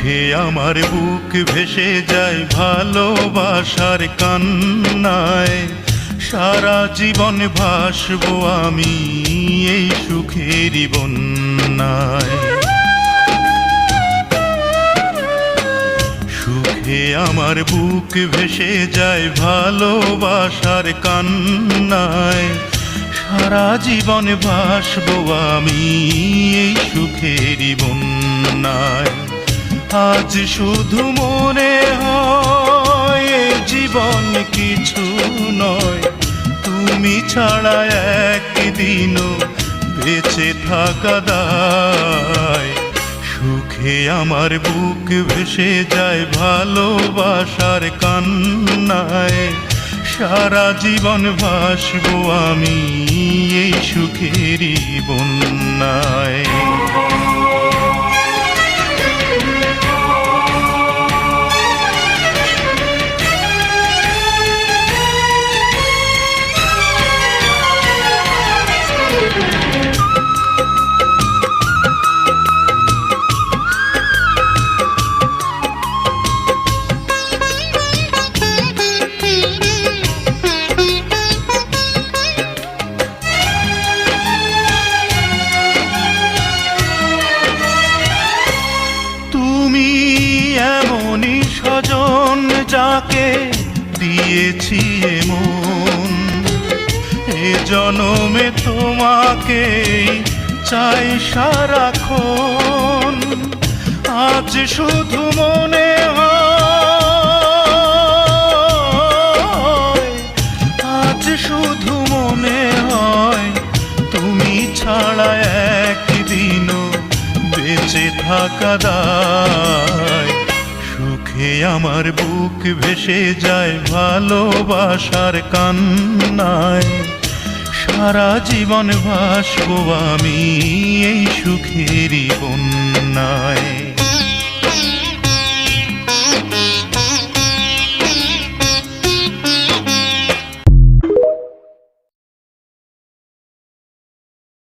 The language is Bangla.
সুখে আমার বুক ভেসে যায় ভালোবাসার কান্নায়, সারা জীবন ভাসবো আমি এই সুখেরই বন্যায়। সুখে আমার বুক ভেসে যায় ভালোবাসার কান্নায়, সারা জীবন ভাসবো আমি এই সুখেরই বন্যায়। আজ শুধু মনে হয় এ জীবন কিছু নয়, তুমি ছাড়া একদিনও বেঁচে থাকা দায়। সুখে আমার বুক ভেসে যায় ভালোবাসার কান্নায়, সারা জীবন ভাসবো আমি এই সুখেরই বন্যায়। এমনই স্বজন যাকে দিয়েছি এমন, এ জনমে তোমাকে চাই সারাক্ষণ। আজ শুধু মনে হয়, আজ শুধু মনে হয় তুমি ছাড়া একদিনও বেঁচে থাকা দায়। সুখে আমার বুক ভেসে যায় ভালোবাসার কান্নায়, সারা জীবন ভাসবো আমি এই সুখেরই বন্যায়।